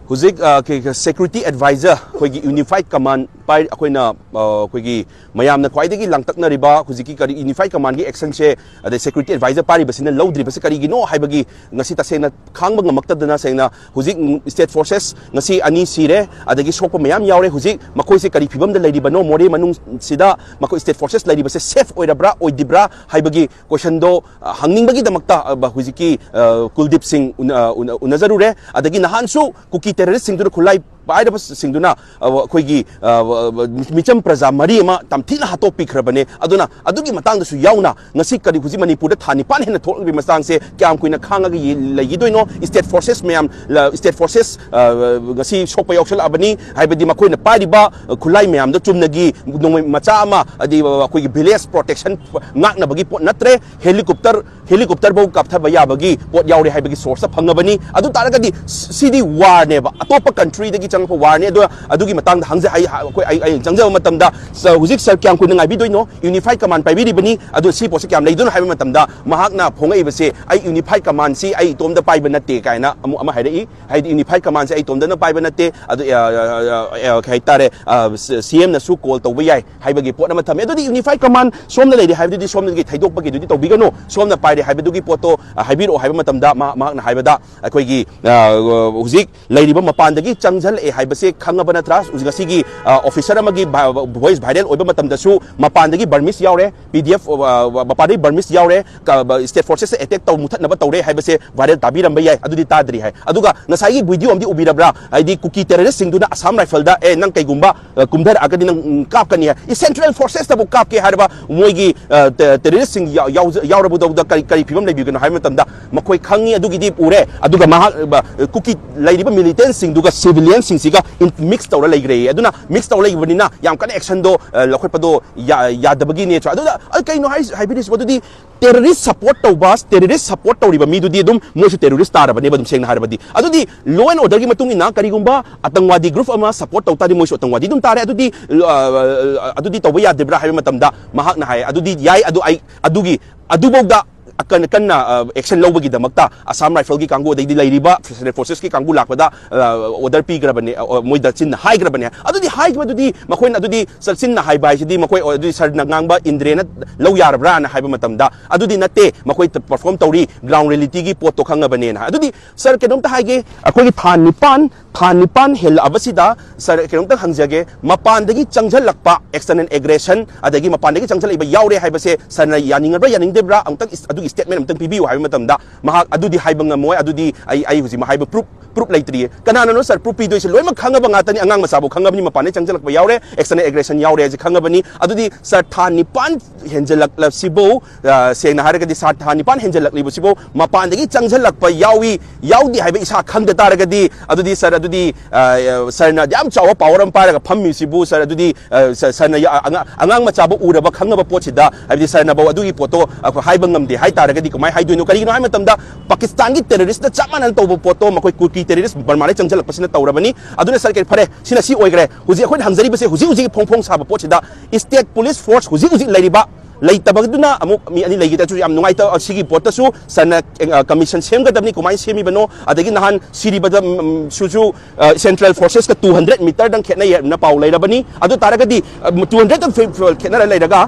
Huzik security advisor koigi unified command pai akoina koigi mayam na khwaidagi langtakna riba huziki kari unified command gi action che ade security advisor pari basina lowdri bas kari gi no haibagi ngasi tasena khangba ngamakta dana sengna huzik state forces ngasi ani sire adagi sokpa mayam yaure huzik makoi se kari phibam da leidi bano more manung sida makoi state forces leidi bas safe oirabra oidibra haibagi question do hangning bagi damakta huziki kuldip sing unazarure adagi nahansu kuki terrorist sing du khulai पायरब सिंगदुना कोइगी मिचम प्रजा मरी अमा तमथिना हातो पिखरबने अदुना अदुगी मतंग दसु याउना ngasi kari huji manipur da thani pan hena thok bi masang se kyam kuina khanga gi legidoino state forces mayam state forces ngasi sokpa yoksal abani haibadi makoina pariba khulai mayam da chumnagi nongmai macha ama adi koigi village protection ngakna bagi pot natre helicopter bo kaptha ba yabagi pot yaure haibagi source phangabani adu taragadi cd war ne ba atopa country dagi chang war ne adugi matang hangje ai changja matamda hujik sar kyam kuina ngai bi doino unified command pai bi bani adu si posi kyam leidun haiba matamda mahakna phongai base ai unified command si ai tomda pai ba natte kaina ama haidai hai unified command si ai tomda na pai ba natte adu kai tare cm na su call to bai haibagi pot na thame adu unified command somna leidi haibadi somna gi thaidok bagi du to bigano somna pai de haibadu gi poto haibiro haiba matamda mahakna haibada akoi gi hujik leiriba mapandagi changjal e haibase khangaba na tras usgasi gi officer amagi voice viral oiba matamda su mapandagi burmese yaure pdf bapari burmese yaure state forces attack taw muthat naba tawre haibase viral tabiram bai adudi tadri hai aduga nasai gi video amdi ubirabra aidi kuki terrorist singduna assam rifle da e nang kaigumba kumdar agadi nang kap kani hai central forces tabu kap ke harba moigi terrorist sing yaurabu da kari phibam lebi gano hai matamda makoi khangi adugi di ure aduga kuki lairiba militant singduga civilian singsiga mix tawra laigre aduna mix tawra laibani na yam kan action do lokhotpado yadabagi ne cha aduda kaino haibidis badudi terrorist support tawriba mi dudi dum moisu terrorist tarabane badum sengna harabadi adudi law and order gi matung ina karigumba atangwadi group ama support tawtadi moisu atangwadi dum tare adudi tawba yadebra haiba matamda mahakna hai adudi yai adugi adubogda akan action lobagi damakta assam rifle gi kangu dai lairiba forces ki kangu lakpada order pi grabane moida chin high grabane adudi high badudi makoin adudi salsin na high bai sidi makoi adudi sar na ngangba indrena low yarabra na haiba matamda adudi natte makoi perform tawri ground reality gi pot to khangabane na adudi sir kenom ta haige akoi gi than nipan hel abasida sir kenom ta hangjage mapan dagi changjal lakpa external aggression adagi mapan dagi changjal iba yaure haibase sar na yaningra yaningdebra amtak adudi statement amtang pibiu haiba matamda mahak adudi haiba ngamoy adudi ai huji mahaiba proof laitri kanana no sir proof pi doi se loima khangaba ngatani angang masabu khangabni mapane changjalak ba yaure external aggression yaure je khangabani adudi sir thani pan henjalak la sibo sengna haragadi sir thani pan henjalak libu sibo mapan dagi changjalak pa yaudi haiba isa khangda taragadi adudi sir na jam chawa poweram paraga phammi sibu sir adudi sir na angang machabu uraba khangaba pochida habi sir na ba adui poto haiba ngamde hai taragadi kumai hai duino kari no hai matamda pakistan gi terrorist na chaman to poto makoi kuki terrorist barmale changjalak pasina tawrabani aduna sarkar phare sina si oigre huji akhoi hangjari base huji phongphong saba pochida state police force huji lairiba leitabagduna amuk mi ani leigita chu yam nungai ta sigi porta su sana commission semgadabni kumai semi bano adagi nahan siri bada suju central forces ka 200 meter dang khena na paw leirabani adu taragadi 200 dang khena leiraga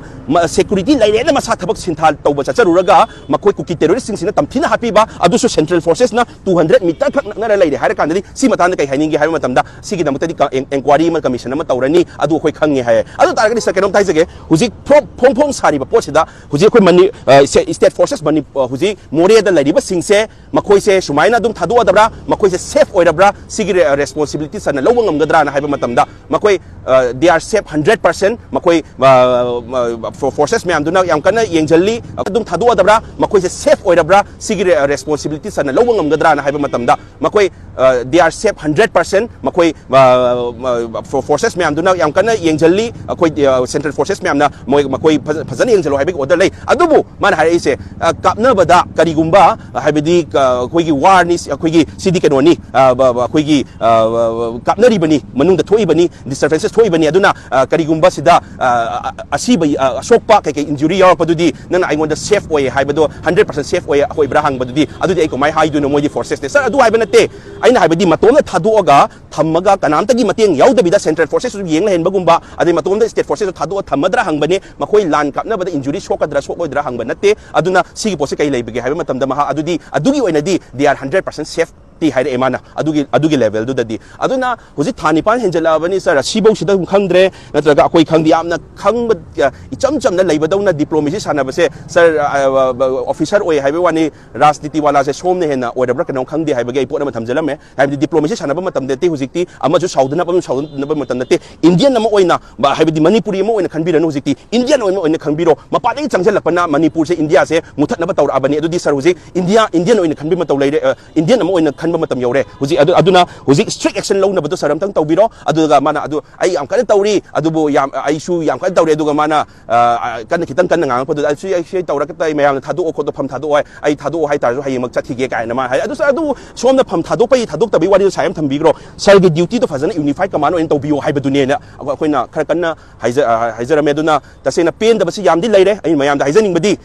security leire na masa thabak sinthal tawba chacharuraga makoi kuki terrorist sing sina tamthina hapiba adu su central forces na 200 meter khak na leire har kanadi si matana kai haningi har matamda sigi namutadi inquiry ma commission ma tawrani adu khoi khangi hai adu taragadi sakenom taijage huji phongphong sari पोछदा हुजी कोई money state forces money हुजी मोरे दा लरिबा सिंगसे मखोइ से सुमाइना दुम थादु अदब्रा मखोइ से safe ओइरब्रा सिगी responsibility सन लवंग ngam na haiba matamda makoi they are safe 100% makoi forces me amduna yam kana yengjalli dum thadu adabra makoi se safe oirabra sigi responsibility san lawang ngam na haiba matamda makoi they are safe 100% makoi forces me amduna yam kana yengjalli akoi central forces me amna makoi phajani fazana yeng chalo haibig order lay adubu man hai ise kapna bada karigumba haibidi khoi war ni khoi sidi kenoni khoi kapna ribani manung da thoi bani disturbances thoi bani aduna karigumba sida asiba asokpa kai injury yaw padudi nana aingonda safe way haibado 100% safe way hoi brahang badudi adudi ai ko mai hai du no moi forces ne sir adu haibana te aina haibadi matona thaduaga thammaga kanamta gi mateng yaudabida central forces yeng la hen bagumba adi matomda state forces thadu thammadra hangbane makhoi lan kapna bada injury shokadra shokoidra hangba natte aduna sigi pose kai leibege haiba matamda maha adugi oinadi they are 100% safe ti haire emana adugi level du dadi aduna hoji thani pan henjala bani sir sibau sida khangdre natraga akoi khangdi amna khangba icham na leibadawna diplomacy sana base sir officer oi haibe wani rajniti wala se somne hena order kanong khangdi haibe ge ipona mathamjala me haibe diplomacy sana ba matamde te hojikti ama ju saudna ba matamde te indian nama oina ba haibe di manipuri ma oina khanbira no hojikti indian oina khanbiro mapade changjala manipur se india se muthat na ba tawra abani adudi sir hojik indian oina khanbi ma tawleire indian nama oina matam yore huji aduna huji strict action law na bado saram tang tawbiro aduga mana adu ai am kan tawri adubo yam ai su yam kan tawri aduga mana kan kitan kan ngang padu ai su tawra ka tai mayam thadu o khodo pham thadu ai thadu hai tar ju hai mak chathi ge kai na ma hai adu adu som na pham thadu pai thaduk tabi wari sayam thambigro sir ge duty to fazana unified command in tawbiyo hai badu ne na akoina khara kan haizara me aduna tasena pen da basi yam di leire ai mayam da haizaning badi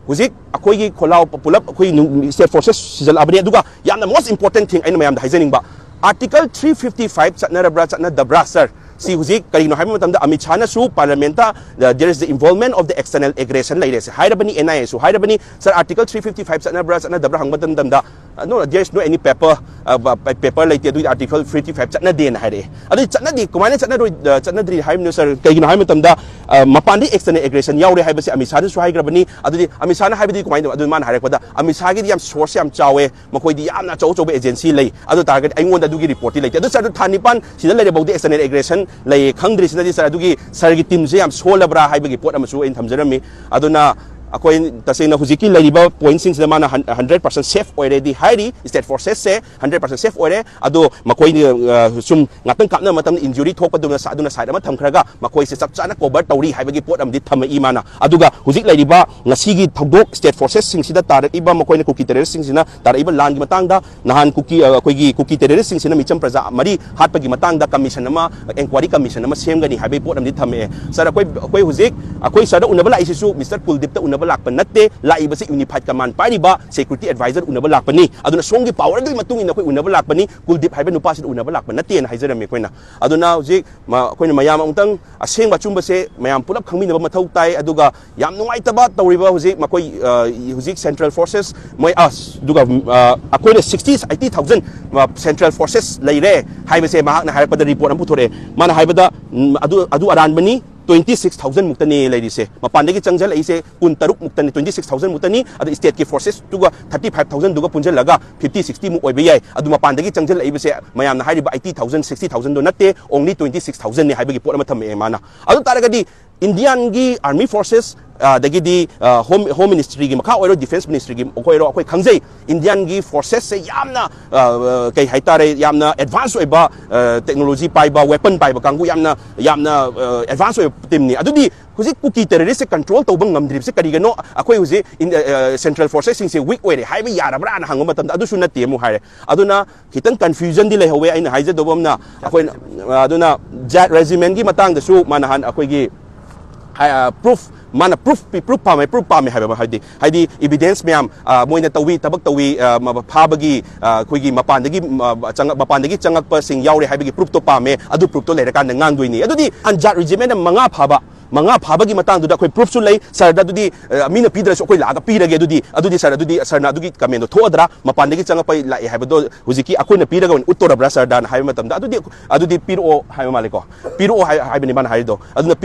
huzik akoi kholau pulap akoi state forces sijal abani aduga yamna most important thing aina mayam da haizening ba article 355 chatna dabra sir si huzik karino haima matamda amit chana su parliamenta there is the involvement of the external aggression laire se hairabani NIA su hairabani sir article 355 chatna dabra hangbatam damda no there is no any paper like the article 355 chatna de na haire adu chatna di kumane chatna dri haim no sir kaigino haima matamda mapandi external aggression yaure haibasi amit chana su haigrabani adu amit chana haibadi kumai adu man haire koda amit chagi di yam source yam chawe makoi di yamna chaw agency lai adu target aingonda adu gi report lai adu sir thanipan sida lai about the external aggression lai khangdri sina di sir adu gi sir gi team se yam solabra haibagi pot amasu in thamjarami aduna akoi tasena hujiki laiba point sing sida mana 100% safe already highly state forces se 100% safe ore adu makoi sum ngatang kapna matam injury thokpa duna sa aduna side ama thamkhraga makoi se chapchana cover tawri haibagi pot amdi thama imana aduga hujik laiba ngasigi thodok state forces sing sida tarak iba makoi ne kuki terrorist sing sina tarak iba lan gi matangda nahan kuki koigi kuki terrorist sing sina micham praja mari hatpagi matangda commission ama inquiry commission ama semgani habai pot amdi thame sir akoi hujik akoi sada unabala isisu Mr. Kuldip ta unabala lakpa natte laiba se unified command pairiba security advisor unaba lakpani aduna songi power gi matung ina koi unaba lakpani Kuldip haiba nupa se unaba lakpa natte na haijarame koina aduna hujik koina mayam ungtang aseng bachumba se mayam pulap khangmi na mathau tai aduga yam nungai taba tawriba hujik makoi hujik central forces moi duga akoina 60-80,000 central forces laire haiba se mahak na haipa da report am puthore mana haiba da adu aran bani 26,000 muktani lady se mapandagi changjal aise kun taruk muktani 26,000 muktani adu state ki forces tuga 35,000 duga punjal laga 50-60 mu oibe yai adu mapandagi changjal aibe se mayam na haiba 80,000 60,000 do natte only 26,000 ne haibagi pot amatham emana adu taragadi Indian gi army forces dagi di home ministry gi makha oiro defense ministry gi okoiro akoi khangjai Indian gi forces se yamna kai haitare yamna advance oiba technology paiba weapon paiba kangu yamna advance oi team ni adudi huji kuki terrorist control tobang ngamdrib se karigano akoi huji central forces sing se weak oire haiba yarabra na hangma matam adu sunna temu haire aduna khitan confusion di lehowe aina haije dobamna akoi aduna jet regiment gi matang da su manahan akoi gi proof mana proof pame haidi evidence myam moina tawi tabak tawi phabagi khoigi mapandagi changak pa sing yaure haibagi proof to pame adu proof to leira kan ngang duini adudi anjat regiment manga phabagi matang du da khoi proof su lei sir da dudi mina pidra so khoi laga pirage adudi sir na adudi kamendo thodra mapandagi changak pa lai haibado hujiki akoina piraga uttora bra sir da na haiba matam da adudi piro haiba maliko piro haibani man haido aduna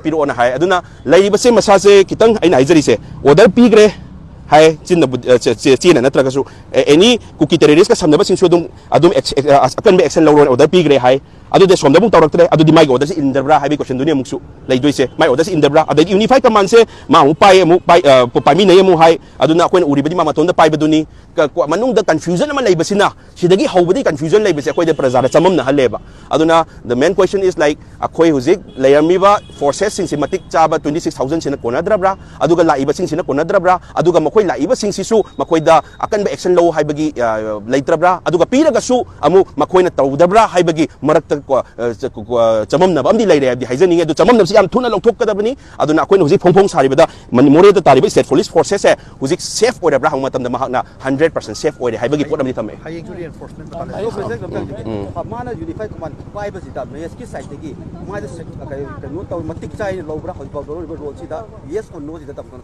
piro na hai aduna lai se masase kitang aina haijari se order pigre hai china natra kasu any kuki terrorist ka samna ba sing sodum adum akan be action lawron order pigre hai ꯑꯗꯨꯗꯤ ꯁꯣꯝꯗ ꯑꯃꯨꯛ ꯇꯧꯔꯛꯇ꯭ꯔꯦ ꯑꯗꯨꯗꯤ ꯃꯥꯒꯤ ꯑꯣꯔꯗꯔꯁꯤ ꯏꯟꯗꯕ꯭ꯔꯥ ꯍꯥꯏꯕꯒꯤ ꯀ꯭ꯋꯦꯁꯟꯗꯨꯅꯤ ꯑꯃꯨꯛꯁꯨ ꯂꯩꯗꯣꯏꯁꯦ ꯃꯥꯒꯤ ꯑꯣꯔꯗꯔꯁꯤ ꯏꯟꯗꯕ꯭ꯔꯥ ꯑꯗꯩ ꯌꯨꯅꯤꯐꯥꯏ ꯀꯃꯥꯟꯁꯦ ꯃꯥ ꯑꯃꯨꯛ ꯄꯥꯏꯃꯤꯟꯅꯩ ꯑꯃꯨꯛ ꯍꯥꯏ ꯑꯗꯨꯅ ꯑꯩꯈꯣꯏꯅ ꯎꯔꯤꯕꯗꯤ ꯃꯥ ꯃꯇꯣꯟꯗ ꯄꯥꯏꯕꯗꯨꯅꯤ ꯃꯅꯨꯡꯗ ꯀꯟꯐ꯭ꯌꯨꯖꯟ ꯑꯃ ꯂꯩꯕꯁꯤꯅ ꯁꯤꯗꯒꯤ ꯍꯧꯕꯗꯤ ꯀꯟꯐ꯭ꯌꯨꯖꯟ ꯂꯩꯕꯁꯦ ꯑꯩꯈꯣꯏꯗ ꯄ꯭ꯔꯖꯥꯗ ꯆꯃꯝꯅꯍꯜꯂꯦꯕ ꯑꯗꯨꯅ ꯗ ꯃꯦꯟ ꯀ꯭ꯋꯦꯁꯟ ꯏꯁ ꯂꯥꯏꯛ ꯑꯩꯈꯣꯏ ꯍꯧꯖꯤꯛ ꯂꯩꯔꯝꯃꯤꯕ ꯐꯣꯔꯁꯦꯁꯁꯤꯡꯁꯤ ꯃꯇꯤꯛ ꯆꯥꯕ 26,000ꯁꯤꯅ ꯀꯣꯟꯅꯗ꯭ꯔꯕ꯭ꯔꯥ ꯑꯗꯨꯒ ꯂꯥꯛꯏꯕꯁꯤꯡꯁꯤꯅ ꯀꯣꯟꯅꯗ꯭ꯔꯕ꯭ꯔꯥ ꯑꯗꯨꯒ ꯃꯈꯣꯏ ꯂꯥꯛꯏꯕꯁꯤꯡꯁꯤꯁꯨ ꯃꯈꯣꯏꯗ ꯑꯀꯟꯕ ꯑꯦꯛꯁꯟ ꯂꯧ ꯍꯥꯏꯕꯒꯤ ꯂꯩꯇ꯭ꯔꯕ꯭ꯔꯥ ꯑꯗꯨꯒ ꯄꯤꯔꯒꯁꯨ ꯑꯃꯨꯛ ꯃꯈꯣꯏꯅ ꯇꯧꯗꯕ꯭ꯔꯥ ꯍꯥꯏꯕꯒꯤ ꯃꯔꯛꯇ ꯆꯃꯝꯅꯕ ꯑꯃꯗꯤ ꯂꯩꯔꯦ ꯍꯥꯏꯕꯗꯤ ꯍꯥꯏꯖꯅꯤꯡꯉꯤ ꯑꯗꯨ ꯆꯃꯝꯅꯕꯁꯤ ꯌꯥꯝ ꯊꯨꯅ ꯂꯧꯊꯣꯛꯀꯗꯕꯅꯤ ꯑꯗꯨꯅ ꯑꯩꯈꯣꯏꯅ ꯍꯧꯖꯤꯛ ꯐꯣꯡ ꯐꯣꯡ ꯁꯥꯔꯤꯕꯗ ꯃꯣꯔꯦꯗ ꯇꯥꯔꯤꯕ ꯁ꯭ꯇꯦꯠ ꯄꯨꯂꯤꯁ ꯐꯣꯔꯁꯦꯁꯁꯦ ꯍꯧꯖꯤꯛ ꯁꯦꯐ ꯑꯣꯏꯔꯕ꯭ꯔꯥ ꯍꯪꯕ ꯃꯇꯝꯗ ꯃꯍꯥꯛꯅ 100% ꯁꯦꯐ ꯑꯣꯏꯔꯦ ꯍꯥꯏꯕꯒꯤ ꯄꯣꯠ ꯑꯃꯗꯤ ꯊꯝꯃꯦ ꯍꯌꯦꯡꯁꯨ ꯔꯤꯑꯦꯟꯐꯣꯔꯁꯃꯦꯟ ꯃꯥꯅ ꯌꯨꯅꯤꯐꯥꯏ ꯀꯃꯥꯟ ꯄꯥꯏꯕꯁꯤꯗ ꯃꯦꯁꯀꯤ ꯁꯥꯏꯠꯇꯒꯤ ꯃꯥꯗ ꯀꯩꯅꯣ ꯇꯧ ꯃꯇꯤꯛ ꯆꯥꯏꯅ ꯂꯧꯕ꯭ꯔꯥ ꯍꯧꯖꯤꯛꯐꯥꯎ ꯂꯧꯔꯤꯕ ꯔꯣꯜꯁꯤꯗ ꯌꯦꯁ ꯑꯣꯔ ꯅꯣꯁꯤꯗ ꯇꯝꯒꯅ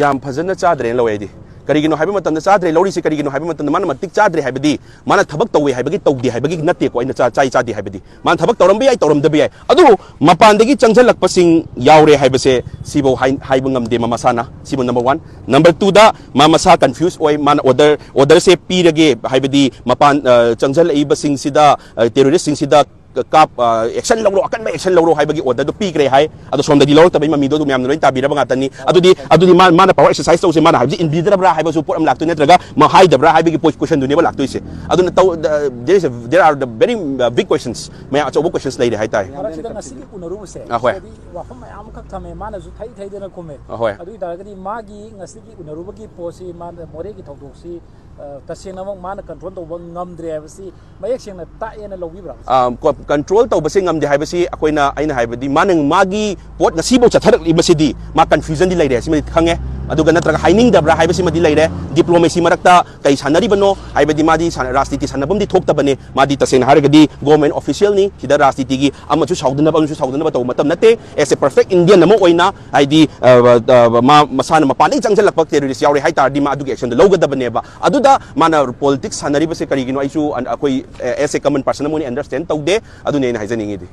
ꯌꯥꯝ ꯐꯖꯅ ꯆꯥꯗ꯭ꯔꯦꯅ ꯂꯧꯋꯦ ꯑꯩꯗꯤ ꯀꯔꯤꯒꯤꯅꯣ ꯍꯥꯏꯕ ꯃꯇꯝꯗ ꯆꯥꯗ꯭ꯔꯦ ꯂꯧꯔꯤꯁꯤ ꯀꯔꯤꯒꯤꯅꯣ ꯍꯥꯏꯕ ꯃꯇꯝꯗ ꯃꯥꯅ ꯃꯇꯤꯛ ꯆꯥꯗ꯭ꯔꯦ ꯍꯥꯏꯕꯗꯤ ꯃꯥꯅ ꯊꯕꯛ ꯇꯧꯋꯦ ꯍꯥꯏꯕꯒꯤ ꯇꯧꯗꯦ ꯍꯥꯏꯕꯒꯤ ꯅꯠꯇꯦꯀꯣ ꯑꯩꯅ ꯆꯥꯗꯦ ꯍꯥꯏꯕꯗꯤ ꯃꯥꯅ ꯊꯕꯛ ꯇꯧꯔꯝꯕ ꯌꯥꯏ ꯇꯧꯔꯝꯗꯕ ꯌꯥꯏ ꯑꯗꯨꯕꯨ ꯃꯄꯥꯟꯗꯒꯤ ꯆꯪꯁꯤꯜꯂꯛꯄꯁꯤꯡ ꯌꯥꯎꯔꯦ ꯍꯥꯏꯕꯁꯦ ꯁꯤꯐꯧ ꯍꯥꯏꯕ ꯉꯝꯗꯦ ꯃꯁꯥꯅ ꯁꯤꯕꯨ ꯅꯝꯕꯔ 1 ꯅꯝꯕꯔ 2ꯗ ꯃꯁꯥ ꯀꯟꯐ꯭ꯌꯨꯁ ꯑꯣꯏ ꯃꯥꯅ ꯑꯣꯔꯗꯔꯁꯦ ꯄꯤꯔꯒꯦ ꯍꯥꯏꯕꯗꯤ ꯃꯄꯥꯟ ꯆꯪꯁꯤꯜꯂꯛꯏꯕꯁꯤꯡꯁꯤꯗ ꯇꯦꯔꯣꯔꯤꯁꯁꯤꯡꯁꯤꯗ action lawro akan may action lawro hay bagi order do pi kre hay ado som dagi lawro tabay mamido do myam noy tabira ba ngatan ni adudi mana power exercise to se mana habji in bidra bra hay ba support am lakto netraga ma hay da bra hay bagi question do ne ba lakto ise adu there are the very big questions may acho questions lay hay tay ngasigi unaru se wafam mayam khak thame mana zu thai thai dena kome adu daragadi magi ngasigi unaru bagi posi mana more gi thokdok si tasena mana control to ngamdre habsi mayak sengna ta ena lobi bra control tau basi ngam di hai basi akoina aina hai badi manang magi pot na sibo chatharak ibasi di ma confusion di laire sima khange aduga natraga haining da bra hai basi madi laire diplomacy marakta kai sanari bano hai badi madi rastiti sanabam di thokta bane madi tasena haragadi government official ni sida rastiti gi amachu saudana ba tau matam nate as a perfect indian namo oina ai di ma masana mapani changjal lakpak terrorist yaure hai tar di ma adugi action da logada bane ba aduda mana politics sanari basi karigino aisu akoi as a common person mo ni understand taude adune na haizani ngi di